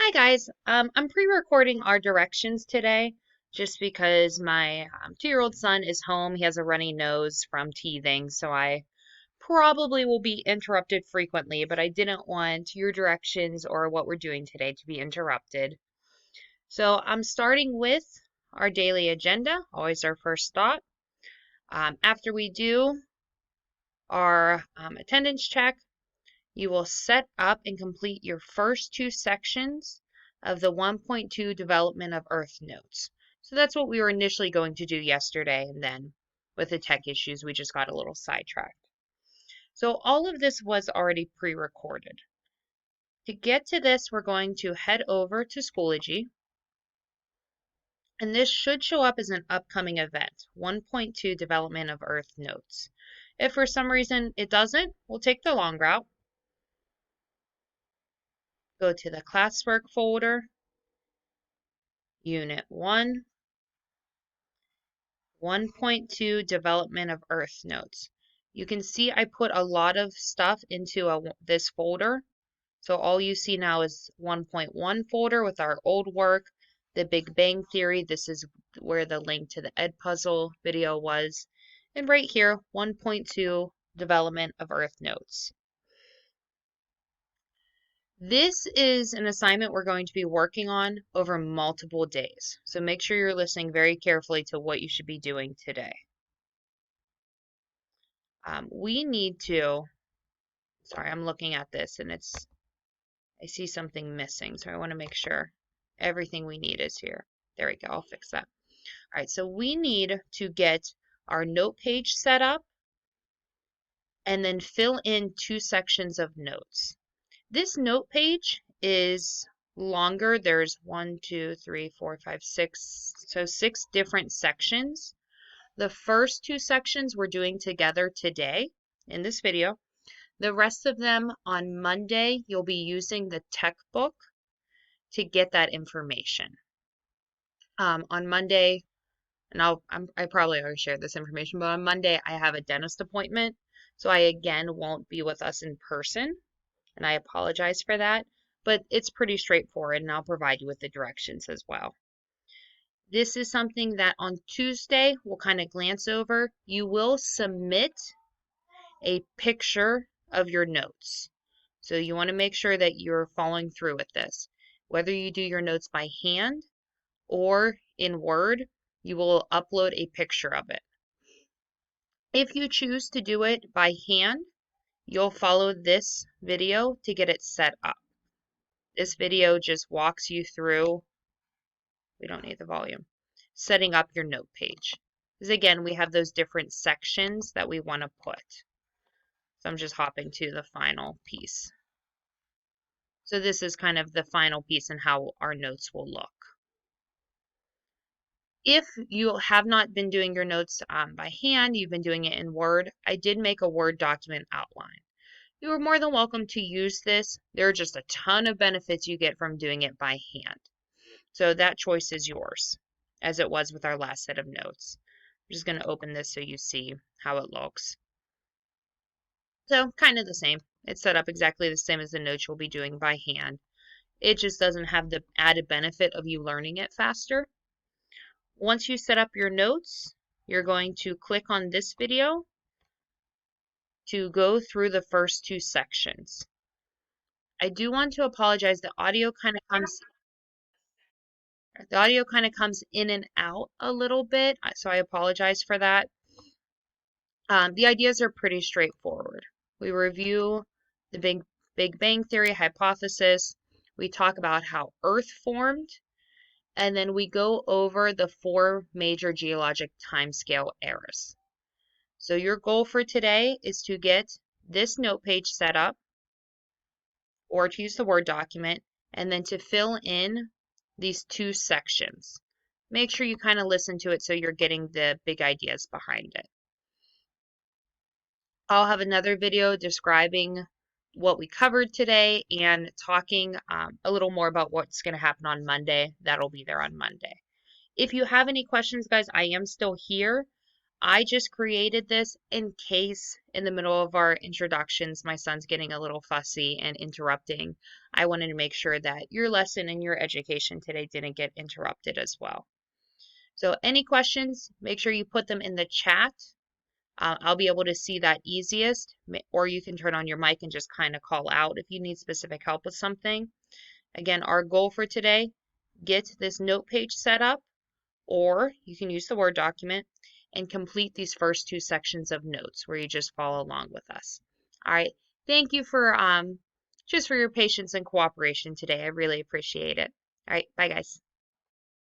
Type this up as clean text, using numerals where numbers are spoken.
Hi guys, I'm pre-recording our directions today just because my 2-year-old son is home. He has a runny nose from teething, so I probably will be interrupted frequently, but I didn't want your directions or what we're doing today to be interrupted. So I'm starting with our daily agenda, always our first thought. After we do our attendance check, you will set up and complete your first two sections of the 1.2 Development of Earth notes. So that's what we were initially going to do yesterday, and then with the tech issues, we just got a little sidetracked. So all of this was already pre-recorded. To get to this, we're going to head over to Schoology, and this should show up as an upcoming event, 1.2 Development of Earth notes. If for some reason it doesn't, we'll take the long route. Go to the classwork folder, Unit 1, 1.2 Development of Earth notes. You can see I put a lot of stuff into this folder. So all you see now is 1.1 folder with our old work, the Big Bang Theory. This is where the link to the Edpuzzle video was. And right here, 1.2 Development of Earth notes. This is an assignment we're going to be working on over multiple days, so make sure you're listening very carefully to what you should be doing today. We need to, sorry, I'm looking at this and I see something missing, so I want to make sure everything we need is here. There we go, I'll fix that. All right, so we need to get our note page set up and then fill in two sections of notes. This note page is longer. There's 1, 2, 3, 4, 5, 6, so 6 different sections. The first two sections we're doing together today in this video. The rest of them on Monday, you'll be using the tech book to get that information. On Monday, and I probably already shared this information, but on Monday I have a dentist appointment, so I again won't be with us in person, and I apologize for that, but it's pretty straightforward, and I'll provide you with the directions as well. This is something that on Tuesday we'll kind of glance over. You will submit a picture of your notes. So you want to make sure that you're following through with this. Whether you do your notes by hand or in Word, you will upload a picture of it. If you choose to do it by hand, you'll follow this video to get it set up. This video just walks you through, we don't need the volume, setting up your note page. Because again, we have those different sections that we want to put. So I'm just hopping to the final piece. So this is kind of the final piece and how our notes will look. If you have not been doing your notes by hand, you've been doing it in Word, I did make a Word document outline. You are more than welcome to use this. There are just a ton of benefits you get from doing it by hand. So that choice is yours, as it was with our last set of notes. I'm just going to open this so you see how it looks. So kind of the same. It's set up exactly the same as the notes you'll be doing by hand. It just doesn't have the added benefit of you learning it faster. Once you set up your notes, you're going to click on this video to go through the first two sections. I do want to apologize. The audio kind of comes in and out a little bit, so I apologize for that. The ideas are pretty straightforward. We review the Big Bang Theory hypothesis. We talk about how Earth formed, and then we go over the 4 major geologic timescale eras. So your goal for today is to get this note page set up, or to use the Word document, and then to fill in these two sections. Make sure you kind of listen to it so you're getting the big ideas behind it. I'll have another video describing what we covered today and talking a little more about what's going to happen on Monday. That'll be there on Monday. If you have any questions, guys, I am still here. I just created this in case in the middle of our introductions my son's getting a little fussy and interrupting. I wanted to make sure that your lesson and your education today didn't get interrupted as well. So any questions, make sure you put them in the chat. I'll be able to see that easiest, or you can turn on your mic and just kind of call out if you need specific help with something. Again, our goal for today, get this note page set up, or you can use the Word document and complete these first two sections of notes where you just follow along with us. All right. Thank you for just for your patience and cooperation today. I really appreciate it. All right. Bye, guys.